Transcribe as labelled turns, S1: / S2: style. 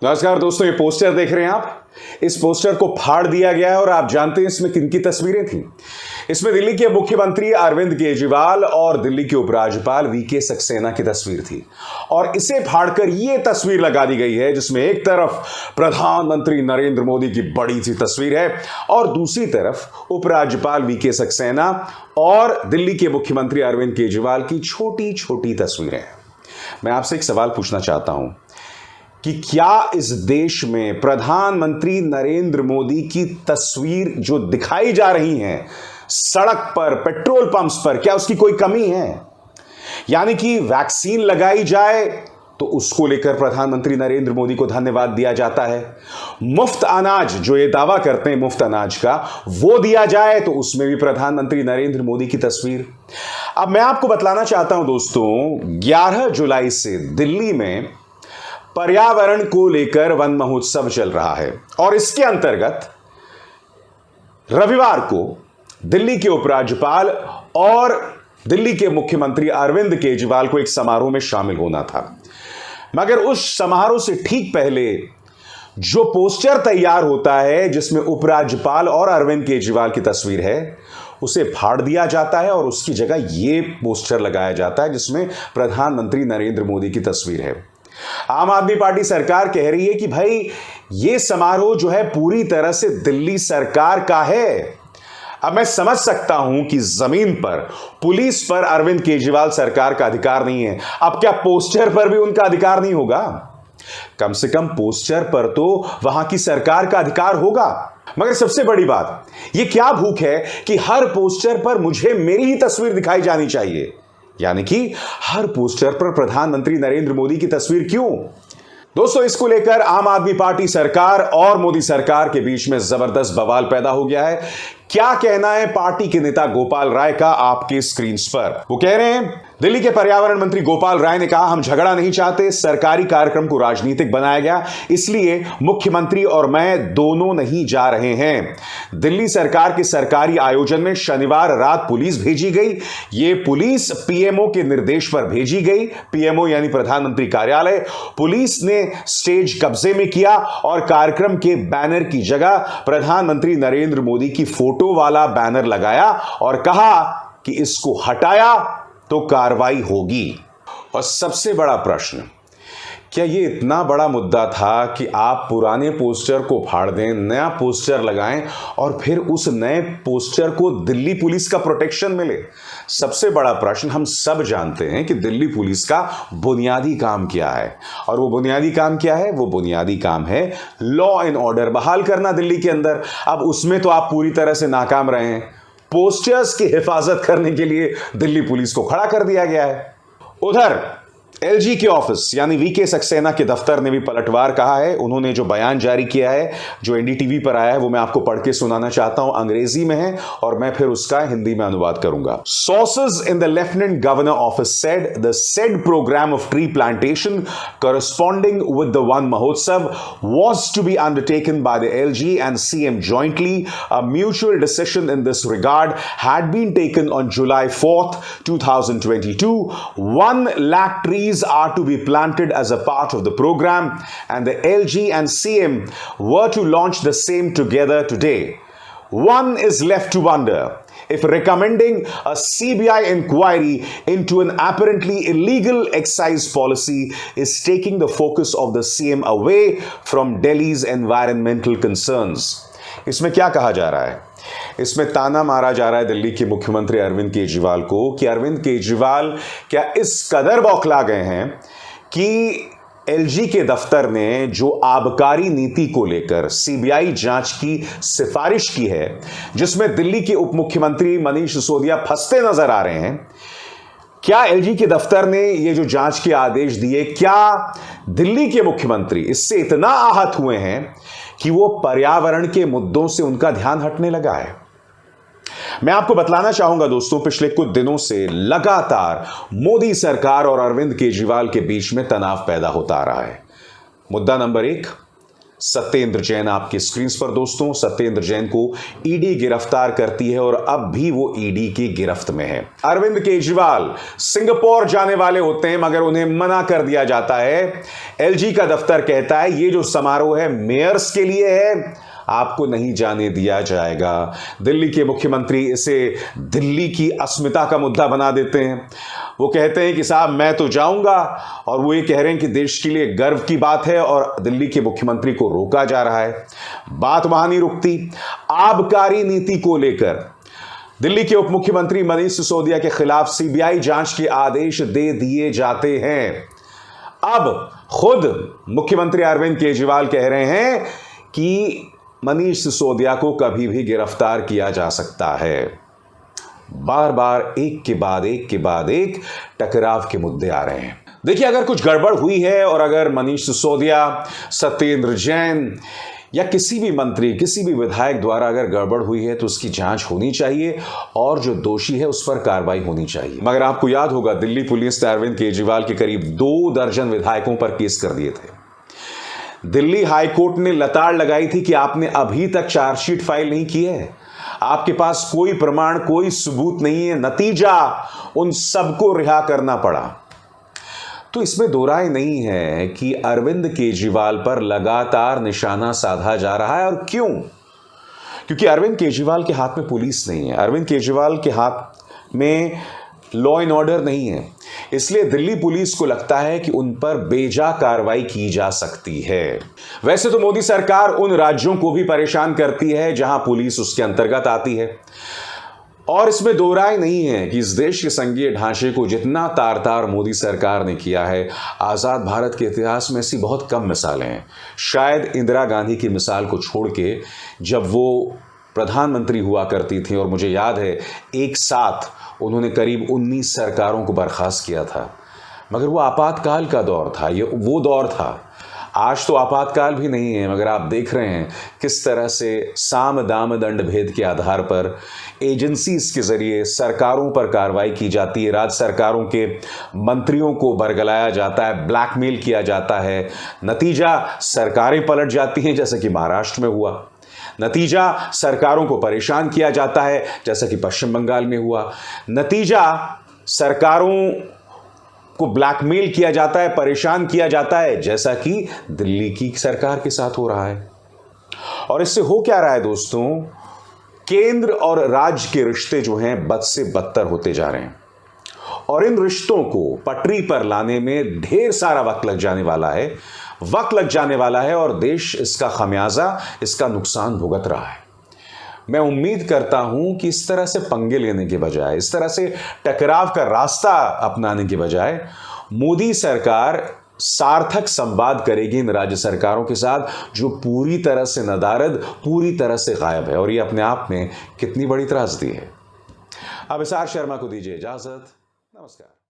S1: नमस्कार दोस्तों, ये पोस्टर देख रहे हैं आप। इस पोस्टर को फाड़ दिया गया है और आप जानते हैं इसमें किनकी तस्वीरें थी। इसमें दिल्ली के मुख्यमंत्री अरविंद केजरीवाल और दिल्ली के उपराज्यपाल वीके सक्सेना की तस्वीर थी और इसे फाड़कर यह तस्वीर लगा दी गई है जिसमें एक तरफ प्रधानमंत्री नरेंद्र मोदी की बड़ी सी तस्वीर है और दूसरी तरफ उपराज्यपाल वीके सक्सेना और दिल्ली के मुख्यमंत्री अरविंद केजरीवाल की छोटी छोटी तस्वीरें। मैं आपसे एक सवाल पूछना चाहता हूं कि क्या इस देश में प्रधानमंत्री नरेंद्र मोदी की तस्वीर जो दिखाई जा रही हैं सड़क पर, पेट्रोल पंप्स पर, क्या उसकी कोई कमी है? यानी कि वैक्सीन लगाई जाए तो उसको लेकर प्रधानमंत्री नरेंद्र मोदी को धन्यवाद दिया जाता है। मुफ्त अनाज, जो ये दावा करते हैं मुफ्त अनाज का, वो दिया जाए तो उसमें भी प्रधानमंत्री नरेंद्र मोदी की तस्वीर। अब मैं आपको बतलाना चाहता हूं दोस्तों, 11 जुलाई से दिल्ली में पर्यावरण को लेकर वन महोत्सव चल रहा है और इसके अंतर्गत रविवार को दिल्ली के उपराज्यपाल और दिल्ली के मुख्यमंत्री अरविंद केजरीवाल को एक समारोह में शामिल होना था। मगर उस समारोह से ठीक पहले जो पोस्टर तैयार होता है जिसमें उपराज्यपाल और अरविंद केजरीवाल की तस्वीर है उसे फाड़ दिया जाता है और उसकी जगह यह पोस्टर लगाया जाता है जिसमें प्रधानमंत्री नरेंद्र मोदी की तस्वीर है। आम आदमी पार्टी सरकार कह रही है कि भाई यह समारोह जो है पूरी तरह से दिल्ली सरकार का है। अब मैं समझ सकता हूं कि जमीन पर, पुलिस पर अरविंद केजरीवाल सरकार का अधिकार नहीं है। अब क्या पोस्टर पर भी उनका अधिकार नहीं होगा? कम से कम पोस्टर पर तो वहां की सरकार का अधिकार होगा। मगर सबसे बड़ी बात, यह क्या भूख है कि हर पोस्टर पर मुझे मेरी ही तस्वीर दिखाई जानी चाहिए, यानी कि हर पोस्टर पर प्रधानमंत्री नरेंद्र मोदी की तस्वीर क्यों? दोस्तों, इसको लेकर आम आदमी पार्टी सरकार और मोदी सरकार के बीच में जबरदस्त बवाल पैदा हो गया है। क्या कहना है पार्टी के नेता गोपाल राय का आपके स्क्रीन पर? वो कह रहे हैं, दिल्ली के पर्यावरण मंत्री गोपाल राय ने कहा, हम झगड़ा नहीं चाहते, सरकारी कार्यक्रम को राजनीतिक बनाया गया, इसलिए मुख्यमंत्री और मैं दोनों नहीं जा रहे हैं। दिल्ली सरकार के सरकारी आयोजन में शनिवार रात पुलिस भेजी गई। ये पुलिस पीएमओ के निर्देश पर भेजी गई। पीएमओ यानी प्रधानमंत्री कार्यालय। पुलिस ने स्टेज कब्जे में किया और कार्यक्रम के बैनर की जगह प्रधानमंत्री नरेंद्र मोदी की फोटो वाला बैनर लगाया और कहा कि इसको हटाया तो कार्रवाई होगी। और सबसे बड़ा प्रश्न, क्या यह इतना बड़ा मुद्दा था कि आप पुराने पोस्टर को फाड़ दें, नया पोस्टर लगाएं और फिर उस नए पोस्टर को दिल्ली पुलिस का प्रोटेक्शन मिले? सबसे बड़ा प्रश्न, हम सब जानते हैं कि दिल्ली पुलिस का बुनियादी काम क्या है और वो बुनियादी काम क्या है? वो बुनियादी काम है लॉ एंड ऑर्डर बहाल करना दिल्ली के अंदर। अब उसमें तो आप पूरी तरह से नाकाम रहे हैं। पोस्टर्स की हिफाजत करने के लिए दिल्ली पुलिस को खड़ा कर दिया गया है। उधर एलजी के ऑफिस यानी वीके सक्सेना के दफ्तर ने भी पलटवार कहा है। उन्होंने जो बयान जारी किया है, जो एनडीटीवी पर आया है, वो मैं आपको पढ़ के सुनाना चाहता हूं। अंग्रेजी में है और मैं फिर उसका हिंदी में अनुवाद करूंगा। Sources in the lieutenant governor office said the said program of tree plantation corresponding with the One Mahotsav was to be undertaken by the LG and CM jointly. A mutual decision in this regard had been taken on July 4th, 2022. 1 lakh trees are to be planted as a part of the program and the LG and CM were to launch the same together today. One is left to wonder if recommending a CBI inquiry into an apparently illegal excise policy is taking the focus of the CM away from Delhi's environmental concerns. इसमें क्या कहा जा रहा है? इसमें ताना मारा जा रहा है दिल्ली के मुख्यमंत्री अरविंद केजरीवाल को कि अरविंद केजरीवाल क्या इस कदर बौखला गए हैं कि एलजी के दफ्तर ने जो आबकारी नीति को लेकर सीबीआई जांच की सिफारिश की है, जिसमें दिल्ली के उप मुख्यमंत्री मनीष सिसोदिया फंसते नजर आ रहे हैं, क्या एलजी के दफ्तर ने ये जो जांच के आदेश दिए, क्या दिल्ली के मुख्यमंत्री इससे इतना आहत हुए हैं कि वो पर्यावरण के मुद्दों से उनका ध्यान हटने लगा है? मैं आपको बतलाना चाहूंगा दोस्तों, पिछले कुछ दिनों से लगातार मोदी सरकार और अरविंद केजरीवाल के बीच में तनाव पैदा होता आ रहा है। मुद्दा नंबर 1, सत्येंद्र जैन आपकी स्क्रीन पर दोस्तों। सत्येंद्र जैन को ईडी गिरफ्तार करती है और अब भी वो ईडी की गिरफ्त में है। अरविंद केजरीवाल सिंगापुर जाने वाले होते हैं मगर उन्हें मना कर दिया जाता है। एलजी का दफ्तर कहता है ये जो समारोह है मेयर्स के लिए है, आपको नहीं जाने दिया जाएगा। दिल्ली के मुख्यमंत्री इसे दिल्ली की अस्मिता का मुद्दा बना देते हैं। वो कहते हैं कि साहब मैं तो जाऊंगा, और वो ये कह रहे हैं कि देश के लिए गर्व की बात है और दिल्ली के मुख्यमंत्री को रोका जा रहा है। बात वहां नहीं रुकती। आबकारी नीति को लेकर दिल्ली के उप मुख्यमंत्री मनीष सिसोदिया के खिलाफ सीबीआई जांच के आदेश दे दिए जाते हैं। अब खुद मुख्यमंत्री अरविंद केजरीवाल कह रहे हैं कि मनीष सिसोदिया को कभी भी गिरफ्तार किया जा सकता है। बार बार एक के बाद एक टकराव के मुद्दे आ रहे हैं। देखिए, अगर कुछ गड़बड़ हुई है और अगर मनीष सिसोदिया, सत्येंद्र जैन या किसी भी मंत्री, किसी भी विधायक द्वारा अगर गड़बड़ हुई है तो उसकी जांच होनी चाहिए और जो दोषी है उस पर कार्रवाई होनी चाहिए। मगर आपको याद होगा दिल्ली पुलिस ने अरविंद केजरीवाल के करीब 2 दर्जन विधायकों पर केस कर दिए थे। दिल्ली हाईकोर्ट ने लताड़ लगाई थी कि आपने अभी तक चार्जशीट फाइल नहीं की है, आपके पास कोई प्रमाण, कोई सबूत नहीं है। नतीजा उन सबको रिहा करना पड़ा। तो इसमें दो राय नहीं है कि अरविंद केजरीवाल पर लगातार निशाना साधा जा रहा है। और क्यों? क्योंकि अरविंद केजरीवाल के हाथ में पुलिस नहीं है, अरविंद केजरीवाल के हाथ में लॉ एंड ऑर्डर नहीं है। इसलिए दिल्ली पुलिस को लगता है कि उन पर बेजा कार्रवाई की जा सकती है। वैसे तो मोदी सरकार उन राज्यों को भी परेशान करती है जहां पुलिस उसके अंतर्गत आती है, और इसमें दो राय नहीं है कि इस देश के संघीय ढांचे को जितना तार तार मोदी सरकार ने किया है, आज़ाद भारत के इतिहास में ऐसी बहुत कम मिसालें हैं। शायद इंदिरा गांधी की मिसाल को छोड़ के, जब वो प्रधानमंत्री हुआ करती थी और मुझे याद है एक साथ उन्होंने करीब 19 सरकारों को बर्खास्त किया था, मगर वो आपातकाल का दौर था, ये वो दौर था। आज तो आपातकाल भी नहीं है, मगर आप देख रहे हैं किस तरह से साम दाम दंड भेद के आधार पर एजेंसीज के जरिए सरकारों पर कार्रवाई की जाती है, राज्य सरकारों के मंत्रियों को बरगलाया जाता है, ब्लैकमेल किया जाता है। नतीजा सरकारें पलट जाती हैं, जैसे कि महाराष्ट्र में हुआ। नतीजा सरकारों को परेशान किया जाता है, जैसा कि पश्चिम बंगाल में हुआ। नतीजा सरकारों को ब्लैकमेल किया जाता है, परेशान किया जाता है, जैसा कि दिल्ली की सरकार के साथ हो रहा है। और इससे हो क्या रहा है दोस्तों? केंद्र और राज्य के रिश्ते जो हैं बद से बदतर होते जा रहे हैं, और इन रिश्तों को पटरी पर लाने में ढेर सारा वक्त लग जाने वाला है, और देश इसका खमियाजा, इसका नुकसान भुगत रहा है। मैं उम्मीद करता हूं कि इस तरह से पंगे लेने के बजाय, इस तरह से टकराव का रास्ता अपनाने के बजाय, मोदी सरकार सार्थक संवाद करेगी इन राज्य सरकारों के साथ, जो पूरी तरह से नदारद, पूरी तरह से गायब है। और ये अपने आप में कितनी बड़ी त्रासदी है। अब एसआर शर्मा को दीजिए इजाजत। नमस्कार।